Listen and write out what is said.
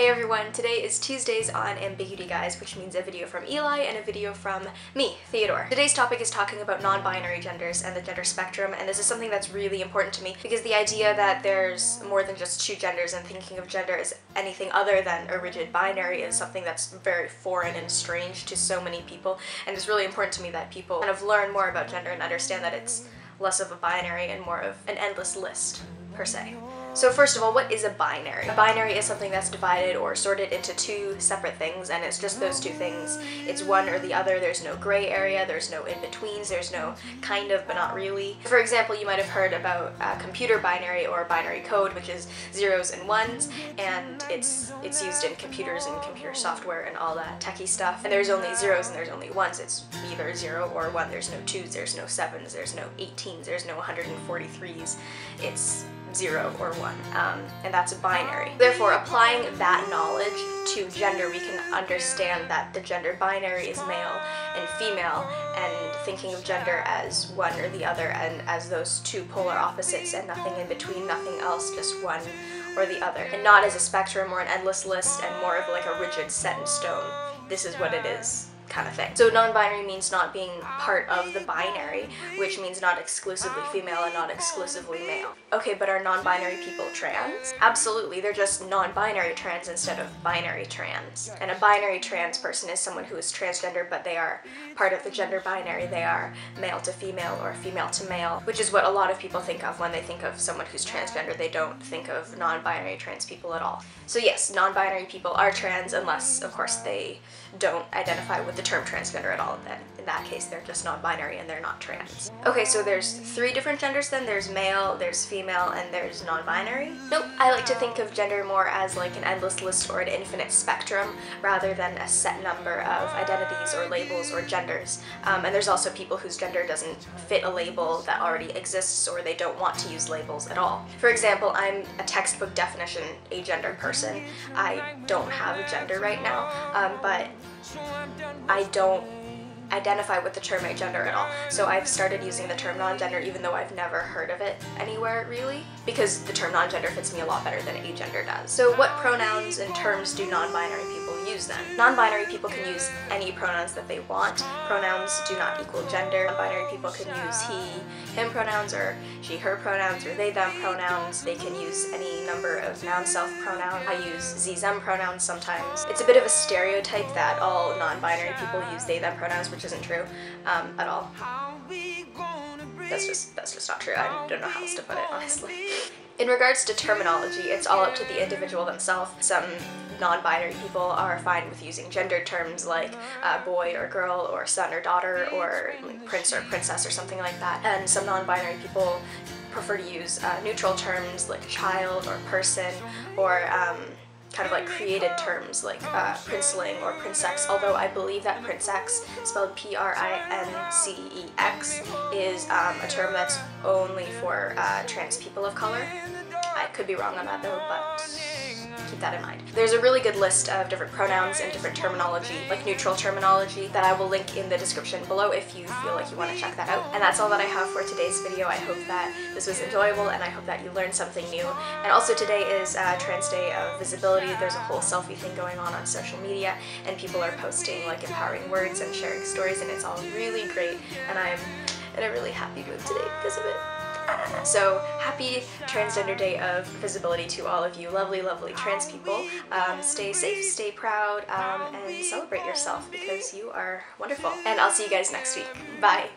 Hey everyone, today is Tuesdays on Ambiguity Guys, which means a video from Eli and a video from me, Theodore. Today's topic is talking about non-binary genders and the gender spectrum, and this is something that's really important to me because the idea that there's more than just two genders and thinking of gender as anything other than a rigid binary is something that's very foreign and strange to so many people, and it's really important to me that people kind of learn more about gender and understand that it's less of a binary and more of an endless list, per se. So first of all, what is a binary? A binary is something that's divided or sorted into two separate things, and it's just those two things. It's one or the other. There's no gray area, there's no in-betweens, there's no kind of but not really. For example, you might have heard about computer binary or binary code, which is zeros and ones, and it's used in computers and computer software and all that techie stuff. And there's only zeros and there's only ones. It's either 0 or 1. There's no 2s, there's no 7s, there's no 18s, there's no 143s. It's 0 or 1, and that's a binary. Therefore, applying that knowledge to gender, we can understand that the gender binary is male and female, and thinking of gender as one or the other and as those two polar opposites and nothing in between, nothing else, just one or the other, and not as a spectrum or an endless list and more of like a rigid set in stone, this is what it is kind of thing. So non-binary means not being part of the binary, which means not exclusively female and not exclusively male. Okay, but are non-binary people trans? Absolutely, they're just non-binary trans instead of binary trans. And a binary trans person is someone who is transgender, but they are part of the gender binary. They are male to female or female to male, which is what a lot of people think of when they think of someone who's transgender. They don't think of non-binary trans people at all. So yes, non-binary people are trans unless, of course, they don't identify with the term transgender at all. Then in that case they're just non-binary and they're not trans. Okay, so there's 3 different genders then. There's male, there's female, and there's non-binary. Nope, I like to think of gender more as like an endless list or an infinite spectrum rather than a set number of identities or labels or genders. And there's also people whose gender doesn't fit a label that already exists, or they don't want to use labels at all. For example, I'm a textbook definition agender person. I don't have a gender right now, but I don't identify with the term agender at all. So I've started using the term non-gender even though I've never heard of it anywhere really, because the term non-gender fits me a lot better than agender does. So what pronouns and terms do non-binary people use then? Non-binary people can use any pronouns that they want. Pronouns do not equal gender. Non-binary people can use he, him pronouns, or she, her pronouns, or they, them pronouns. They can use any number of noun self pronouns. I use ze, them pronouns sometimes. It's a bit of a stereotype that all non-binary people use they, them pronouns, which isn't true at all. That's just not true. I don't know how else to put it, honestly. In regards to terminology, it's all up to the individual themselves. Some non-binary people are fine with using gendered terms like boy or girl or son or daughter or prince or princess or something like that. And some non-binary people prefer to use neutral terms like child or person, or kind of like created terms like princeling or princex, although I believe that princex, spelled P-R-I-N-C-E-X, is a term that's only for trans people of color. I could be wrong on that though, but keep that in mind. There's a really good list of different pronouns and different terminology, like neutral terminology, that I will link in the description below if you feel like you want to check that out. And that's all that I have for today's video. I hope that this was enjoyable and I hope that you learned something new. And also today is Trans Day of Visibility. There's a whole selfie thing going on social media, and people are posting like empowering words and sharing stories, and it's all really great, and I'm in a really happy mood today because of it. So happy Transgender Day of Visibility to all of you lovely, lovely trans people. Stay safe, stay proud, and celebrate yourself because you are wonderful. And I'll see you guys next week. Bye!